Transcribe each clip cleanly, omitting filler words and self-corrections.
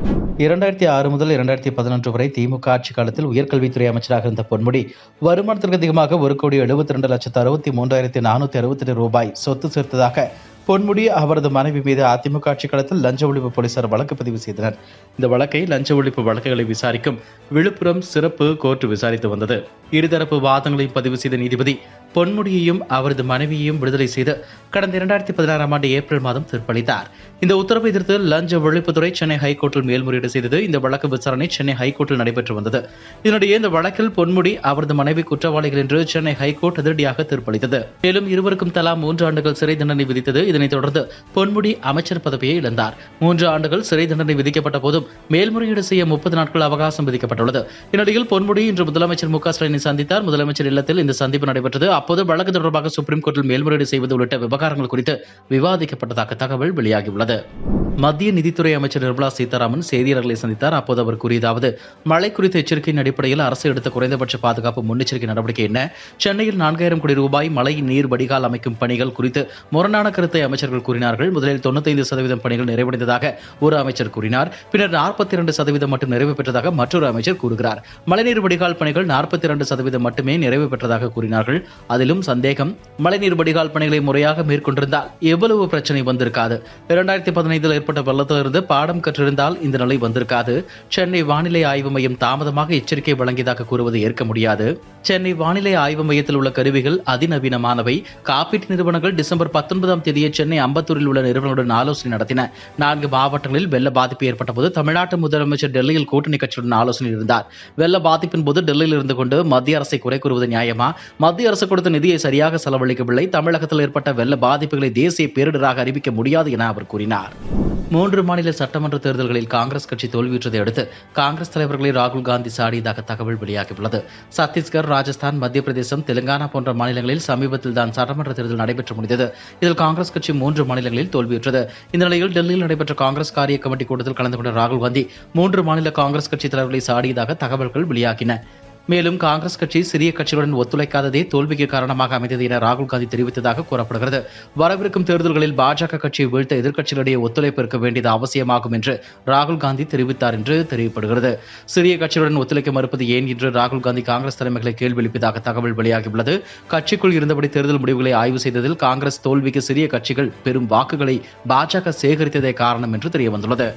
2006 முதல் 2011 வரை திமுக ஆட்சி காலத்தில் உயர்கல்வித்துறை அமைச்சராக இருந்த பொன்முடி வருமானத்திற்கு அதிகமாக 1,72,63,468 ரூபாய் சொத்து சேர்த்ததாக பொன்முடி அவரது மனைவி மீது அதிமுக ஆட்சி காலத்தில் லஞ்ச ஒழிப்பு போலீசார் வழக்கு பதிவு செய்தனர். இந்த வழக்கை லஞ்ச ஒழிப்பு வழக்குகளை விசாரிக்கும் விழுப்புரம் சிறப்பு கோர்ட் விசாரித்து வந்தது. இருதரப்பு வாதங்களையும் பதிவு செய்த நீதிபதி பொன்முடியையும் அவரது மனைவியையும் விடுதலை செய்து கடந்த 2016 ஆண்டு ஏப்ரல் மாதம் தீர்ப்பளித்தார். இந்த உத்தரவை எதிர்த்து லஞ்ச ஒழிப்புத்துறை சென்னை ஹைகோர்ட்டில் மேல்முறையீடு செய்தது. இந்த வழக்கு விசாரணை சென்னை ஹைகோர்ட்டில் நடைபெற்று வந்தது. இதனிடையே இந்த வழக்கில் பொன்முடி அவரது மனைவி குற்றவாளிகள் என்று சென்னை ஹைகோர்ட் அதிரடியாக தீர்ப்பளித்தது. மேலும் இருவருக்கும் தலா 3 ஆண்டுகள் சிறை தண்டனை விதித்தது. இதனைத் தொடர்ந்து பொன்முடி அமைச்சர் பதவியை இழந்தார். 3 ஆண்டுகள் சிறை தண்டனை விதிக்கப்பட்ட போதும் மேல்முறையீடு செய்ய 30 நாட்கள் அவகாசம் விதிக்கப்பட்டுள்ளது. இந்நிலையில் பொன்முடி இன்று முதலமைச்சர் மு க ஸ்டாலினை சந்தித்தார். முதலமைச்சர் இல்லத்தில் இந்த சந்திப்பு நடைபெற்றது. அப்போது வழக்கு தொடர்பாக சுப்ரீம் கோர்ட்டில் மேல்முறையீடு செய்வது உள்ளிட்ட விவகாரங்கள் குறித்து விவாதிக்கப்பட்டதாக தகவல் வெளியாகியுள்ளது. மத்திய நிதித்துறை அமைச்சர் நிர்மலா சீதாராமன் செய்தியாளர்களை சந்தித்தார். அப்போது அவர் கூறியதாவது, மழை குறித்த எச்சரிக்கையின் அடிப்படையில் அரசு எடுத்த குறைந்தபட்ச பாதுகாப்பு முன்னெச்சரிக்கை நடவடிக்கை என்ன? சென்னையில் 4000 கோடி ரூபாய் மழை நீர் வடிகால் அமைக்கும் பணிகள் குறித்து முரணான கருத்தை அமைச்சர்கள் கூறினார்கள். முதலில் 95% பணிகள் நிறைவடைந்ததாக ஒரு அமைச்சர் கூறினார். பின்னர் 42% மட்டும் நிறைவு பெற்றதாக மற்றொரு அமைச்சர் கூறுகிறார். மழைநீர் வடிகால் பணிகள் 42% மட்டுமே நிறைவு பெற்றதாக கூறினார்கள். அதிலும் சந்தேகம். மழைநீர் வடிகால் பணிகளை முறையாக மேற்கொண்டிருந்தால் எவ்வளவு பிரச்சனை வந்திருக்காது. 2015 ஏற்பட்ட வெள்ளத்திலிருந்து பாடம் கற்றிருந்தால் இந்த நிலை வந்திருக்காது. சென்னை வானிலை ஆய்வு மையம் தாமதமாக எச்சரிக்கை வழங்கியதாக கூறுவது ஏற்க முடியாது. சென்னை வானிலை ஆய்வு மையத்தில் உள்ள கருவிகள் அதிநவீனமானவை. காப்பீட்டு நிறுவனங்கள் டிசம்பர் 19ஆம் தேதியை சென்னை அம்பத்தூரில் உள்ள நிறுவனங்களுடன் ஆலோசனை நடத்தின. 4 மாவட்டங்களில் வெள்ள பாதிப்பு ஏற்பட்ட போது தமிழ்நாட்டு முதலமைச்சர் டெல்லியில் கூட்டணி கட்சியுடன் ஆலோசனை இருந்தார். வெள்ள பாதிப்பின் போது டெல்லியில் இருந்து கொண்டு மத்திய அரசை குறை கூறுவது நியாயமா? மத்திய அரசு கொடுத்த நிதியை சரியாக செலவழிக்கவில்லை. தமிழகத்தில் ஏற்பட்ட வெள்ள பாதிப்புகளை தேசிய பேரிடராக அறிவிக்க முடியாது என அவர் கூறினார். 3 மாநில சட்டமன்ற தேர்தல்களில் காங்கிரஸ் கட்சி தோல்வியுற்றதை அடுத்து காங்கிரஸ் தலைவர்களை ராகுல் காந்தி சாடியதாக தகவல் வெளியாகியுள்ளது. சத்தீஸ்கர், ராஜஸ்தான், மத்திய பிரதேசம், தெலுங்கானா போன்ற மாநிலங்களில் சமீபத்தில் தான் சட்டமன்ற தேர்தல் நடைபெற்று முடிந்தது. இதில் காங்கிரஸ் கட்சி 3 மாநிலங்களில் தோல்வியுற்றது. இந்த நிலையில் டெல்லியில் நடைபெற்ற காங்கிரஸ் காரிய கமிட்டி கூட்டத்தில் கலந்து கொண்ட ராகுல் காந்தி 3 மாநில காங்கிரஸ் கட்சி தலைவர்களை சாடியதாக தகவல்கள் வெளியாகின. மேலும் காங்கிரஸ் கட்சி சிறிய கட்சிகளுடன் ஒத்துழைக்காததே தோல்விக்கு காரணமாக அமைந்தது என ராகுல் காந்தி தெரிவித்ததாக கூறப்படுகிறது. வரவிருக்கும் தேர்தல்களில் பாஜக கட்சியை வீழ்த்த எதிர்க்கட்சிகளிடையே ஒத்துழைப்பு இருக்க வேண்டியது அவசியமாகும் என்று ராகுல் காந்தி தெரிவித்தார் என்று தெரிவிக்கப்படுகிறது. சிறிய கட்சிகளுடன் ஒத்துழைக்க மறுப்பது ஏன் என்று ராகுல் காந்தி காங்கிரஸ் தலைமைகளை கேள்வி எழுப்பியதாக தகவல் வெளியாகியுள்ளது. கட்சிக்குள் இருந்தபடி தேர்தல் முடிவுகளை ஆய்வு செய்ததில் காங்கிரஸ் தோல்விக்கு சிறிய கட்சிகள் பெரும் வாக்குகளை பாஜக சேகரித்ததே காரணம் என்று தெரியவந்துள்ளது.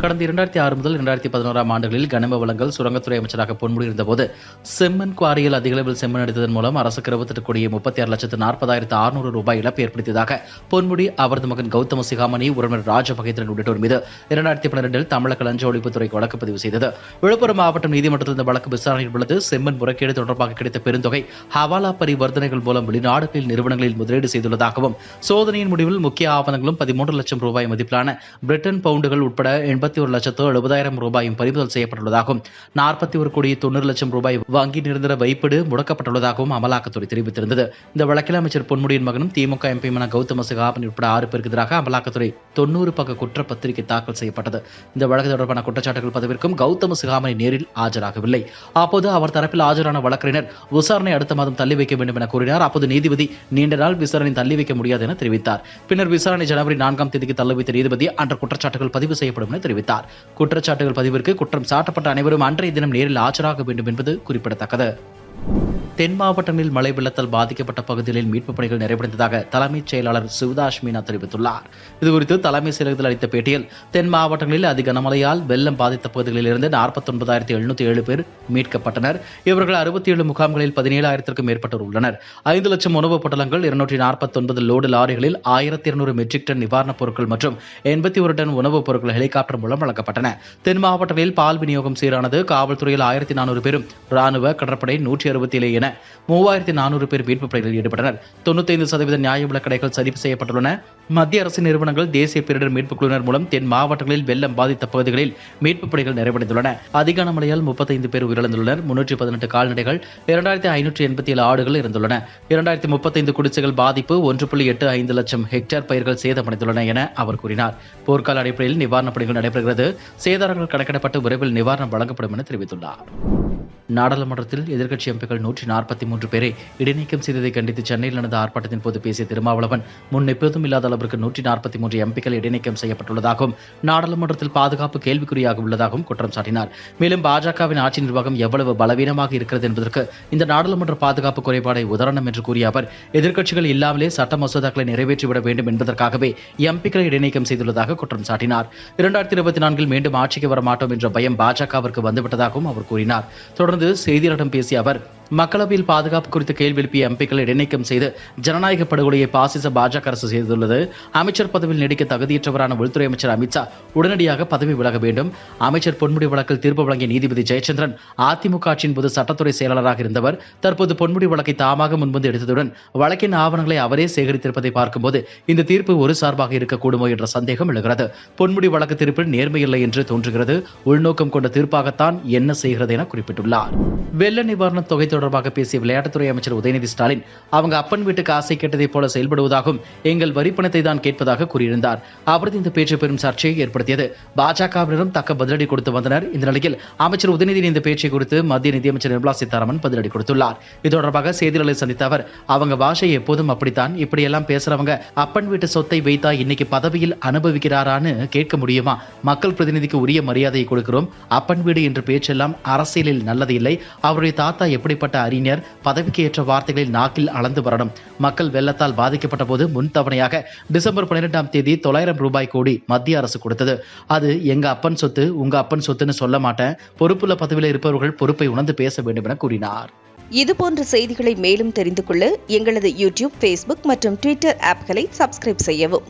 கடந்த 2006 முதல் 2011 ஆண்டுகளில் கனிம வளங்கள் சுரங்கத்துறை அமைச்சராக பொன்முடி இருந்தபோது செம்மண் குவாரியில் அதிக அளவில் செம்மண் எடுத்ததன் மூலம் அரசுக்கு 26,46,40,600 ரூபாய் இழப்பு ஏற்படுத்தியதாக பொன்முடி, அவரது மகன் கௌதம சிகாமணி, உறவினர் ராஜமகேந்திரன் உள்ளிட்டோர் மீது 2012 தமிழக லஞ்ச ஒழிப்புத்துறை வழக்கு பதிவு செய்தது. விழுப்புரம் மாவட்டம் நீதிமன்றத்தில் இந்த வழக்கு விசாரணையில் உள்ளது. செம்மண் முறைகேடு தொடர்பாக கிடைத்த பெருந்தொகை ஹவாலா பரிவர்த்தனைகள் மூலம் வெளிநாடுகளில் நிறுவனங்களில் முதலீடு செய்துள்ளதாகவும், சோதனையின் முடிவில் முக்கிய ஆவணங்களும் 13 லட்சம் ரூபாய் மதிப்பிலான பிரிட்டன் பவுண்டுகள் உட்பட 81,70,000 ரூபாயும் பறிமுதல் செய்யப்பட்டுள்ளதாகவும், 41,90,00,000 ரூபாய் வங்கி நிரந்தர வைப்பீடு முடக்கப்பட்டுள்ளதாகவும் அமலாக்கத்துறை தெரிவித்திருந்தது. இந்த வழக்கில் அமைச்சர் பொன்முடியின் மகனும் திமுக எம்பியுமான கௌதம சிகாமணி உட்பட 6 பேருக்கு எதிராக அமலாக்கத்துறை 90 பக்க குற்றப்பத்திரிகை தாக்கல் செய்யப்பட்டது. இந்த வழக்கு தொடர்பான குற்றச்சாட்டுகள் பதிவிற்கும் கௌதம சிகாமணி நேரில் ஆஜராகவில்லை. அப்போது அவர் தரப்பில் ஆஜரான வழக்கறிஞர் விசாரணை அடுத்த மாதம் தள்ளி வைக்க வேண்டும் என கூறினார். அப்போது நீதிபதி நீண்ட நாள் விசாரணை தள்ளி வைக்க முடியாது என தெரிவித்தார். பின்னர் விசாரணை ஜனவரி 4ஆம் தேதிக்கு தள்ளி வைத்த நீதிபதி அன்று குற்றச்சாட்டுகள் பதிவு செய்யப்படும் என தெரிவித்தார். குற்றச்சாட்டுகள் பதிவிற்கு குற்றம் சாட்டப்பட்ட அனைவரும் அன்றைய தினம் நேரில் ஆஜராக வேண்டும் என்பது குறிப்பிடத்தக்கது. தென் மாவட்டங்களில் மழை வெள்ளத்தால் பாதிக்கப்பட்ட பகுதிகளில் மீட்புப் பணிகள் நிறைவடைந்ததாக தலைமைச் செயலாளர் சிவதாஸ் மீனா தெரிவித்துள்ளார். இதுகுறித்து தலைமைச் செயலகத்தில் அளித்த பேட்டியில், தென் மாவட்டங்களில் அதிக கனமழையால் வெள்ளம் பாதித்த பகுதிகளில் இருந்து 49,707 பேர் மீட்கப்பட்டனர். இவர்கள் 67 முகாம்களில் 17,000க்கும் மேற்பட்டோர் உள்ளனர். 5 லட்சம் உணவுப் பொட்டலங்கள், 249 லோடு லாரிகளில் 1,200 மெட்ரிக் டன் நிவாரணப் பொருட்கள் மற்றும் 81 டன் உணவுப் பொருட்கள் ஹெலிகாப்டர் மூலம் வழங்கப்பட்டன. தென் மாவட்டங்களில் பால் விநியோகம் சீரானது. காவல்துறையில் 1,400 பேரும், ராணுவ, கடற்படை 167 என 3,400 பேர் மீட்புப் பணிகளில் ஈடுபட்டனர். 95% நியாய விலைக் கடைகள் சரிவு செய்யப்பட்டுள்ளன. மத்திய அரசு நிறுவனங்கள், தேசிய பேரிடர் மீட்புக் குழுவினர் மூலம் தென் மாவட்டங்களில் வெள்ளம் பாதித்த பகுதிகளில் மீட்புப் பணிகள் நிறைவடைந்துள்ளன. அதிக கனமழையால் 35 பேர் உயிரிழந்துள்ளனர். 318 கால்நடைகள், 2,587 ஆடுகள் இறந்துள்ளன. 2,035 குடிசைகள் பாதிப்பு, 1.85 லட்சம் ஹெக்டேர் பயிர்கள் சேதமடைந்துள்ளன என அவர் கூறினார். போர்க்கால அடிப்படையில் நிவாரணப் பணிகள் நடைபெறுகிறது. சேதாரங்கள் கணக்கிடப்பட்டு விரைவில் நிவாரணம் வழங்கப்படும் என தெரிவித்துள்ளார். நாடாளுமன்றத்தில் எதிர்க்கட்சி எம்பிக்கள் 143 பேரை இடைநீக்கம் செய்ததை கண்டித்து சென்னையில் நடந்த ஆர்ப்பாட்டத்தின் போது பேசிய திருமாவளவன், முன் எப்போதும் இல்லாத அளவிற்கு 143 எம்பிக்கள் இடைநீக்கம் செய்யப்பட்டுள்ளதாகவும் நாடாளுமன்றத்தில் பாதுகாப்பு கேள்விக்குறியாக உள்ளதாகவும் குற்றம் சாட்டினார். மேலும் பாஜகவின் ஆட்சி நிர்வாகம் எவ்வளவு பலவீனமாக இருக்கிறது என்பதற்கு இந்த நாடாளுமன்ற பாதுகாப்பு குறைபாடை உதாரணம் என்று கூறிய அவர், எதிர்க்கட்சிகள் இல்லாமலே சட்ட மசோதாக்களை நிறைவேற்றிவிட வேண்டும் என்பதற்காகவே எம்பிக்களை இடைநீக்கம் செய்துள்ளதாக குற்றம் சாட்டினார். 2024 மீண்டும் ஆட்சிக்கு வர மாட்டோம் என்ற பயம் பாஜகவிற்கு வந்துவிட்டதாகவும் அவர் கூறினார். தொடர்ந்து செய்தியாளர்களிடம் பேசிய அவர், மக்களவையில் பாதுகாப்பு குறித்து கேள்வி எழுப்பிய எம்பிக்களை இடைநீக்கம் செய்து ஜனநாயக படுகொலையை பாசிச பாஜக அரசு செய்துள்ளது. அமைச்சர் பதவியில் நீடிக்க தகுதியற்றவரான உள்துறை அமைச்சர் அமித்ஷா உடனடியாக பதவி விலக வேண்டும். அமைச்சர் பொன்முடி வழக்கில் தீர்ப்பு வழங்கிய நீதிபதி ஜெயச்சந்திரன் அதிமுக ஆட்சியின் போது சட்டத்துறை செயலாளராக இருந்தவர். தற்போது பொன்முடி வழக்கை தாமாக முன்வந்து எடுத்ததுடன் வழக்கின் ஆவணங்களை அவரே சேகரித்திருப்பதை பார்க்கும்போது இந்த தீர்ப்பு ஒரு சார்பாக இருக்கக்கூடுமோ என்ற சந்தேகம் எழுகிறது. பொன்முடி வழக்கு தீர்ப்பில் நேர்மையில்லை என்று தோன்றுகிறது. உள்நோக்கம் கொண்ட தீர்ப்பாகத்தான் என்ன செய்கிறது என குறிப்பிட்டுள்ளார். வெள்ள நிவாரண தொகை தொடர்பாக பேசிய விளையாட்டுத்துறை அமைச்சர் உதயநிதி ஸ்டாலின், அவங்க அப்பன் வீட்டுக்கு ஆசை கேட்டதைப் போல செயல்படுவதாகவும் எங்கள் வரிப்பணத்தை தான் கேட்பதாக கூறியிருந்தார். அவரது இந்த பேச்சு பெரும் சர்ச்சையை ஏற்படுத்தியது. பாஜகவினரும் தக்க பதிலடி கொடுத்து வந்தனர். இந்த நிலையில் அமைச்சர் உதயநிதியின் இந்த பேச்சை குறித்து மத்திய நிதியமைச்சர் நிர்மலா சீதாராமன் பதிலடி கொடுத்துள்ளார். இது தொடர்பாக செய்தியாளர்களை சந்தித்த அவர், அவங்க பாஷை எப்போதும் அப்படித்தான், இப்படியெல்லாம் பேசுறவங்க அப்பன் வீட்டு சொத்தை வைத்தா இன்னைக்கு பதவியில் அனுபவிக்கிறாரான்னு கேட்க முடியுமா? மக்கள் பிரதிநிதிக்கு உரிய மரியாதையை கொடுக்கிறோம். அப்பன் வீடு என்ற பேச்செல்லாம் அரசியலில் நல்லது இல்லை. அவருடைய தாத்தா எப்படிப்பட்ட அறிஞர், பதவிக்கு ஏற்ற வார்த்தைகளில் நாக்கில் அளந்து வரணும். மக்கள் வெள்ளத்தால் பாதிக்கப்பட்ட போது முன் தவணையாக டிசம்பர் 12ஆம் தேதி 900 ரூபாய் கோடி மத்திய அரசு கொடுத்தது. அது எங்க அப்பன் சொத்து, உங்க அப்பன் சொத்துன்னு சொல்ல மாட்டேன். பொறுப்புள்ள பதவியில் இருப்பவர்கள் பொறுப்பை உணர்ந்து பேச வேண்டும் என கூறினார். இதுபோன்ற செய்திகளை மேலும் தெரிந்து கொள்ள எங்களது யூடியூப், ஃபேஸ்புக் மற்றும் ட்விட்டர் ஆப்களை சப்ஸ்கிரைப் செய்யவும்.